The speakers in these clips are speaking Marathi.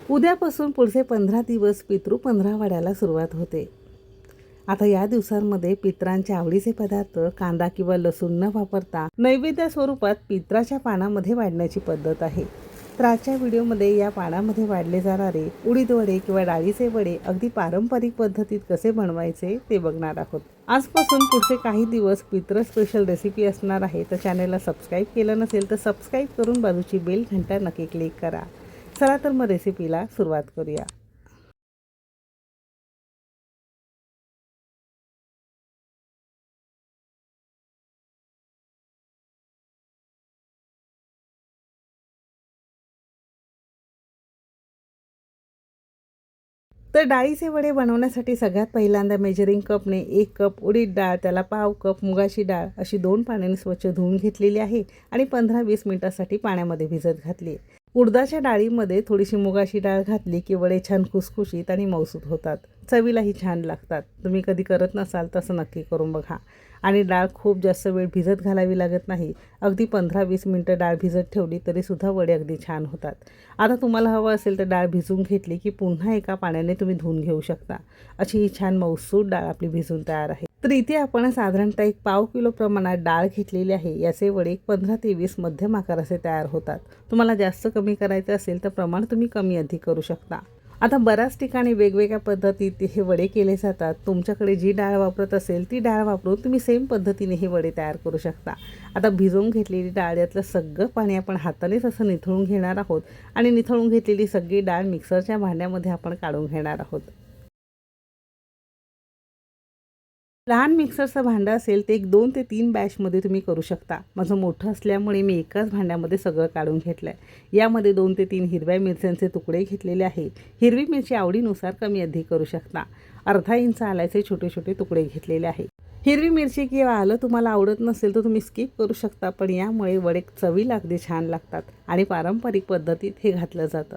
उद्यापासून पुढचे 15 दिवस पितृ पंधरवड्याला सुरुवात होते. आता या दिवसांमध्ये पितरांच्या आवडीचे पदार्थ कांदा किंवा लसूण न वापरता नैवेद्य स्वरूपात पितराच्या पानामध्ये वाढण्याची पद्धत आहे. तर आजच्या व्हिडिओमध्ये या पानामध्ये वाढले जाणारे उडीद वडे किंवा डाळीचे वडे अगदी पारंपरिक पद्धतीत कसे बनवायचे ते बघणार आहोत. आजपासून पुढचे काही दिवस पितृ स्पेशल रेसिपी असणार आहे. तर चॅनलला सबस्क्राईब केलं नसेल तर सबस्क्राईब करून बाजूची बेल घंटा नक्की क्लिक करा. चला तर मग रेसिपीला सुरुवात करूया. तर डाळीचे वडे बनवण्यासाठी सगळ्यात पहिल्यांदा मेजरिंग कपने 1 कप उडीद डाळ, त्याला पाव कप मुगाची डाळ अशी 2 पाण्याने स्वच्छ धुवून घेतलेली आहे आणि 15-20 मिनिटांसाठी पाण्यामध्ये भिजत घातली. उडदाच्या डाळीमध्ये थोडीशी मुगाची डाळ घातली की वडे छान खुसखुशीत आणि मऊसूत होतात, चवीलाही छान लागतात. तुम्ही कधी करत नसाल तसं नक्की करून बघा. आणि डाळ खूप जास्त वेळ भिजत घालावी लागत नाही. अगदी 15-20 मिनटं डाळ भिजत ठेवली तरीसुद्धा वडे अगदी छान होतात. आता तुम्हाला हवं असेल तर डाळ भिजवून घेतली की पुन्हा एका पाण्याने तुम्ही धुवून घेऊ शकता. अशी ही छान मऊसूत डाळ आपली भिजून तयार आहे. तर इथे आपण साधारणतः 1 पाव किलो प्रमाणात डाळ घेतलेली आहे. याचे वडे 15 ते 20 मध्यम आकाराचे तयार होतात. तुम्हाला जास्त कमी करायचं असेल तर प्रमाण तुम्ही कमी अधिक करू शकता. आता बऱ्याच ठिकाणी वेगवेगळ्या पद्धतीत हे वडे केले जातात. तुमच्याकडे जी डाळ वापरत असेल ती डाळ वापरून तुम्ही सेम पद्धतीने हे वडे तयार करू शकता. आता भिजवून घेतलेली डाळ यातलं सगळं पाणी आपण हातानेच असं निथळून घेणार आहोत आणि निथळून घेतलेली सगळी डाळ मिक्सरच्या भांड्यामध्ये आपण काढून घेणार आहोत. लहान मिक्सरचं भांडं असेल ते 2 ते 3 बॅचमध्ये तुम्ही करू शकता. माझं मोठं असल्यामुळे मी एकाच भांड्यामध्ये सगळं काढून घेतलं आहे. यामध्ये 2 ते 3 हिरव्या मिरच्यांचे तुकडे घेतलेले आहे. हिरवी मिरची आवडीनुसार कमी अधिक करू शकता. अर्धा इंच आल्याचे छोटे छोटे तुकडे घेतलेले आहे. हिरवी मिरची किंवा आलं तुम्हाला आवडत नसेल तर तुम्ही स्किप करू शकता, पण यामुळे वडे चवीला अगदी छान लागतात आणि पारंपरिक पद्धतीत हे घातलं जातं.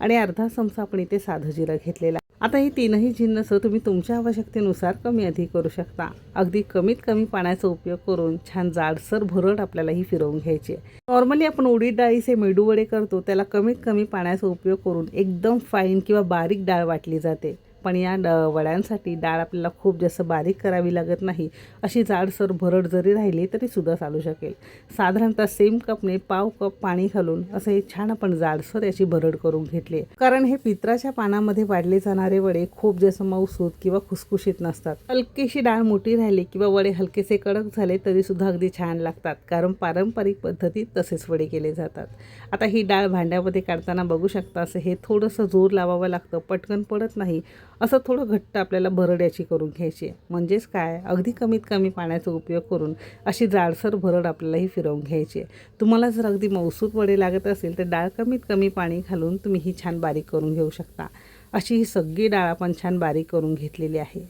आणि अर्धा चमचा आपण इथे साधं जिरं घेतलेलं. आता ही तीनही जिन्नस तुम्ही तुमच्या आवश्यकतेनुसार कमी अधिक करू शकता. अगदी कमीत कमी पाण्याचा उपयोग करून छान जाडसर भरड आपल्याला ही फिरवून घ्यायची आहे. नॉर्मली आपण उडीद डाळीचे मेदू वडे करतो त्याला कमीत कमी पाण्याचा उपयोग करून एकदम फाईन किंवा बारीक डाळ वाटली जाते. पण या वड्यांसाठी डाळ आपल्याला खूप जास्त बारीक करावी लागत नाही. अशी जाडसर भरड जरी राहिली तरीसुद्धा चालू शकेल. साधारणतः सेम कपने पाव कप पाणी घालून असं हे छान आपण जाडसर याची भरड करून घेतली. कारण हे पितराच्या पानामध्ये वाढले जाणारे वडे खूप जास्त मऊसूत किंवा खुसखुशीत नसतात. हलकीशी डाळ मोठी राहिली किंवा वडे हलकेसे कडक झाले तरीसुद्धा अगदी छान लागतात, कारण पारंपरिक पद्धतीत तसेच वडे केले जातात. आता ही डाळ भांड्यामध्ये काढताना बघू शकता असं हे थोडंसं जोर लावावं लागतं, पटकन पडत नाही. असं थोडं घट्ट आपल्याला भरड याची करून घ्यायची आहे. म्हणजेच काय, अगदी कमीत कमी पाण्याचा उपयोग करून अशी जाडसर भरड आपल्यालाही फिरवून घ्यायची आहे. तुम्हाला जर अगदी मऊसूत वडे लागत असेल तर डाळ कमीत कमी पाणी घालून तुम्ही ही छान बारीक करून घेऊ शकता. अशी ही सगळी डाळ आपण छान बारीक करून घेतलेली आहे.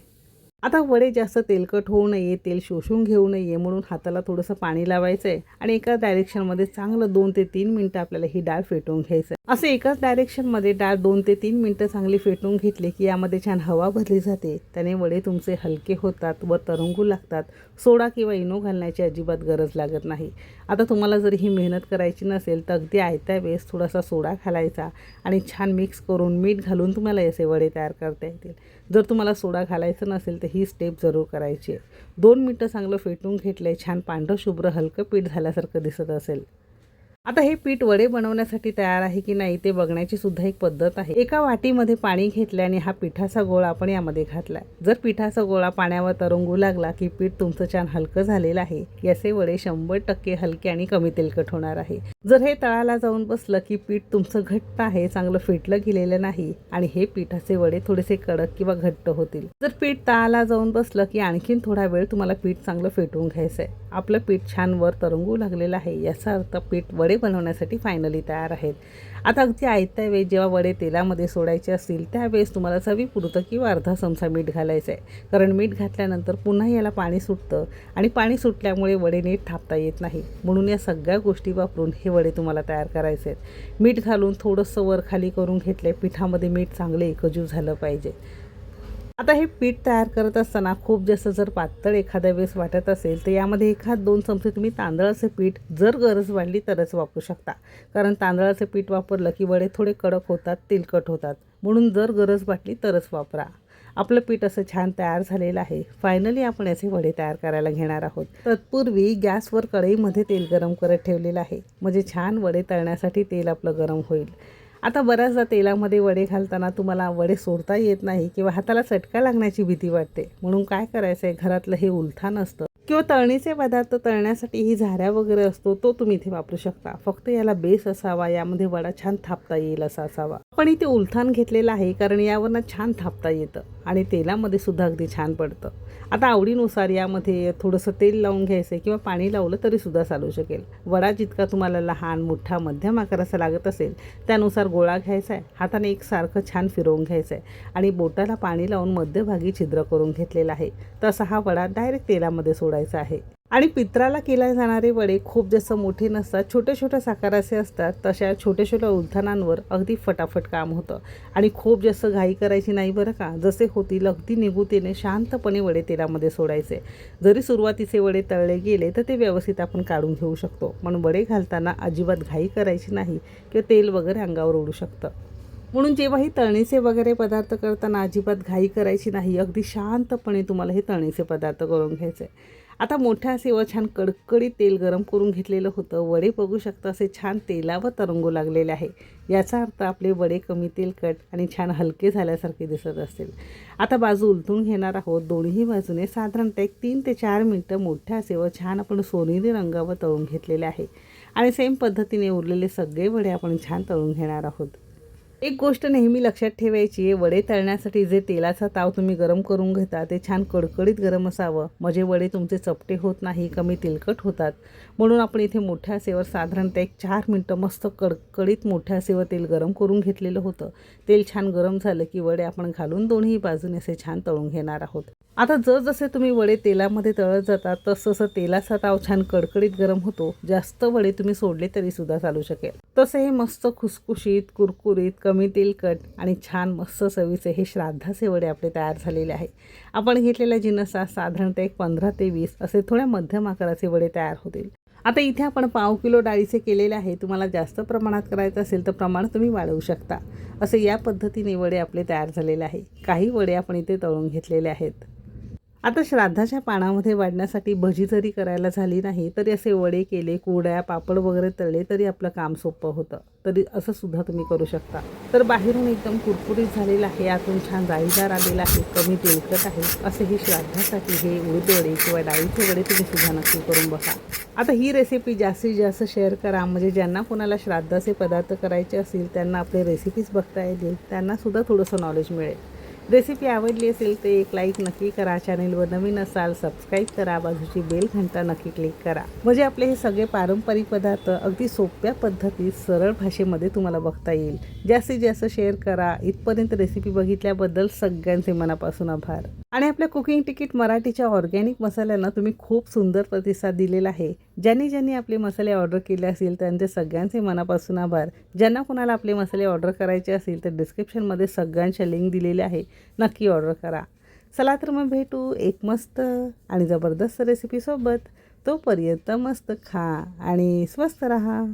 आता वडे जास्त तेलकट होऊ नये, तेल शोषून घेऊ नये म्हणून हाताला थोडंसं पाणी लावायचं आहे आणि एकाच डायरेक्शनमध्ये चांगलं 2 ते 3 मिनटं आपल्याला ही डाळ फेटून घ्यायचं आहे. असं एकाच डायरेक्शनमध्ये डाळ 2 ते 3 मिनटं चांगली फेटून घेतली की यामध्ये छान हवा भरली जाते. त्याने वडे तुमचे हलके होतात व तरंगू लागतात. सोडा किंवा इनो घालण्याची अजिबात गरज लागत नाही. आता तुम्हाला जर ही मेहनत करायची नसेल तर अगदी आयत्या वेळेस थोडासा सोडा घालायचा आणि छान मिक्स करून मीठ घालून तुम्हाला असे वडे तयार करता येतील. जर तुम्हाला सोडा घालायचं नसेल तर ही स्टेप जरूर करायची आहे. 2 मिनटं चांगलं फेटून घेतलं आहे. छान पांढरं शुभ्र हलकं पीठ झाल्यासारखं दिसत असेल. आता हे पीठ वडे बनवण्यासाठी तयार आहे की नाही ते बघण्याची सुद्धा एक पद्धत आहे. एका वाटीमध्ये पाणी घेतलं आणि हा पिठाचा गोळा आपण यामध्ये घातला. जर पिठाचा गोळा पाण्यावर तरंगू लागला की पीठ तुमचं छान हलकं झालेलं आहे. याचे वडे 100% हलके आणि कमी तेलकट होणार आहे. जर हे तळाला जाऊन बसलं की पीठ तुमचं घट्ट आहे, चांगलं फेटलं गेलेलं नाही आणि हे पिठाचे वडे थोडेसे कडक किंवा घट्ट होतील. जर पीठ तळाला जाऊन बसलं की आणखीन थोडा वेळ तुम्हाला पीठ चांगलं फेटून घ्यायचं आहे. आपलं पीठ छान वर तरंगू लागलेलं आहे, याचा अर्थ पीठ वडे बनवण्यासाठी फायनली तयार आहेत. आता अगदी आयत्या वेळी जेव्हा वडे तेलामध्ये सोडायचे असतील त्यावेळेस तुम्हाला चवीपुरतं किंवा अर्धा चमचा मीठ घालायचं आहे. कारण मीठ घातल्यानंतर पुन्हा याला पाणी सुटतं आणि पाणी सुटल्यामुळे वडे नीट थापता येत नाही. म्हणून या सगळ्या गोष्टी वापरून हे वडे तुम्हाला तयार करायचे आहेत. मीठ घालून थोडंसं वर खाली करून घेतले. पिठामध्ये मीठ चांगले एकजीव झालं पाहिजे. आता हे पीठ तयार करत असताना खूप जास्त जर पातळ एखाद्या वेळेस वाटत असेल तर यामध्ये 1-2 चमचे तुम्ही तांदळाचे पीठ जर गरज वाटली तरच वापरू शकता. कारण तांदळाचे पीठ वापरलं की वडे थोडे कडक होतात, तेलकट होतात. म्हणून जर गरज वाटली तरच वापरा. आपलं पीठ असं छान तयार झालेलं आहे. फायनली आपण याचे वडे तयार करायला घेणार आहोत. तत्पूर्वी गॅसवर कढईमध्ये तेल गरम करत ठेवलेलं आहे. म्हणजे छान वडे तळण्यासाठी तेल आपलं गरम होईल. आता बऱ्याचदा तेलामध्ये वडे घालताना तुम्हाला वडे सोडता येत नाही किंवा हाताला चटका लागण्याची भीती वाटते. म्हणून काय करायचं आहे, घरातलं हे उलथान असतं किंवा तळणीचे पदार्थ तळण्यासाठी ही झाऱ्या वगैरे असतो तो तुम्ही इथे वापरू शकता. फक्त याला बेस असावा, यामध्ये वडा छान थापता येईल असा असावा. पण इथे उलथान घेतलेलं आहे कारण यावरनं छान थापता येतं आणि तेलामध्ये सुद्धा अगदी छान पडतं. आता आवडीनुसार यामध्ये थोडंसं तेल लावून घ्यायचं किंवा पाणी लावलं तरीसुद्धा चालू शकेल. वडा जितका तुम्हाला लहान, मोठा, मध्यम आकाराचा लागत असेल त्यानुसार गोळा घ्यायचा आहे. हाताने एकसारखं छान फिरवून घ्यायचं आहे आणि बोटाला पाणी लावून मध्यभागी छिद्र करून घेतलेला आहे. तसा हा वडा डायरेक्ट तेलामध्ये सोडायचा आहे. आणि पित्राला केले जाणारे वडे खूप जास्त मोठे नसतात, छोटे छोटे आकाराचे असतात. तशा छोट्या छोट्या उलथानांवर अगदी फटाफट काम होतं आणि खूप जास्त घाई करायची नाही बरं का. जसे होतील अगदी निगुतीने शांतपणे वडे तेलामध्ये सोडायचे. जरी सुरुवातीचे वडे तळले गेले तर ते व्यवस्थित आपण काढून घेऊ शकतो. पण वडे घालताना अजिबात घाई करायची नाही किंवा तेल वगैरे अंगावर उडू शकतं. म्हणून जेव्हाही तळणीचे वगैरे पदार्थ करताना अजिबात घाई करायची नाही. अगदी शांतपणे तुम्हाला हे तळणीचे पदार्थ करून घ्यायचे. आता मोठ्या असे छान कडकडीत तेल गरम करून घेतलेलं होतं. वडे बघू शकता असे छान तेलावर तरंगू लागलेले आहे. याचा अर्थ आपले वडे कमी तेलकट आणि छान हलके झाल्यासारखे दिसत असतील. आता बाजू उलटून घेणार आहोत. दोन्ही बाजूने साधारणतः 3 ते 4 मिनटं मोठ्या असे छान आपण सोनेरी रंगावर तळून घेतलेले आहे आणि सेम पद्धतीने उरलेले सगळे वडे आपण छान तळून घेणार आहोत. एक गोष्ट नेहमी लक्षात ठेवायची आहे, वडे तळण्यासाठी जे तेलाचा ताव तुम्ही गरम करून घेता ते छान कडकडीत गरम असावं. म्हणजे वडे तुमचे चपटे होत नाही, कमी तेलकट होतात. म्हणून आपण इथे मोठ्या आचेवर साधारणतः 4 मिनटं मस्त कडकडीत मोठ्या आचेवर तेल गरम करून घेतलेलं होतं. तेल छान गरम झालं की वडे आपण घालून दोन्ही बाजूने असे छान तळून घेणार आहोत. आता जसे तुम्ही वडे तेलामध्ये तळत जातात तसं तेलाचा ताव छान कडकडीत गरम होतो. जास्त वडे तुम्ही सोडले तरीसुद्धा चालू शकेल. तसे हे मस्त खुसखुशीत, कुरकुरीत, कमी तेलकट आणि छान मस्त चवीचे हे श्राद्धाचे वडे आपले तयार झालेले आहे. आपण घेतलेल्या जिन्नसात साधारणतः 15 ते 20 असे थोड्या मध्यम आकाराचे वडे तयार होतील. आता इथे आपण 1/2 किलो डाळीचे केलेले आहे. तुम्हाला जास्त प्रमाणात करायचं असेल तर प्रमाण तुम्ही वाढवू शकता. असे या पद्धतीने वडे आपले तयार झालेले आहे. काही वडे आपण इथे तळून घेतलेले आहेत. आता श्राद्धाच्या पानामध्ये वाढण्यासाठी भजी जरी करायला झाली नाही तरी असे वडे केले, कुरड्या, पापड वगैरे तळले तरी आपलं काम सोपं होतं. तरी असं सुद्धा तुम्ही करू शकता. तर बाहेरून एकदम कुरकुरीत झालेलं आहे, आतून छान जाळीदार आलेलं आहे, कमी तेलकट आहे. असे हे श्राद्धासाठी हे उडीद वडे किंवा डाळीचे वडे तुम्ही सुद्धा नक्की करून बघा. आता ही रेसिपी जास्तीत जास्त शेअर करा, म्हणजे ज्यांना कोणाला श्राद्धाचे पदार्थ करायचे असतील त्यांना आपले रेसिपीज बघता येतील, त्यांनासुद्धा थोडंसं नॉलेज मिळेल. रेसिपी आवडली असेल तर एक लाईक नक्की करा. चॅनलवर नवीन असाल सबस्क्राईब करा. बाजूची बेल घंटा नक्की क्लिक करा. म्हणजे आपले हे सगळे पारंपरिक पदार्थ अगदी सोप्या पद्धतीत सरळ भाषेमध्ये तुम्हाला बघता येईल. जास्तीत जास्त शेअर करा. इथपर्यंत रेसिपी बघितल्याबद्दल सगळ्यांचे मनापासून आभार. आणि आपल्या कुकिंग तिकीट मराठीच्या ऑर्गॅनिक मसाल्यांना तुम्ही खूप सुंदर प्रतिसाद दिलेला आहे. ज्यांनी आपले मसाले ऑर्डर केले असतील त्यांचे सगळ्यांचे मनापासून आभार. ज्यांना कोणाला आपले मसाले ऑर्डर करायचे असतील तर डिस्क्रिप्शनमध्ये सगळ्यांच्या लिंक दिलेल्या आहे, नक्की ऑर्डर करा. चला तर मग भेटू एक मस्त आणि जबरदस्त रेसिपीसोबत. तोपर्यंत मस्त खा आणि स्वस्त राहा.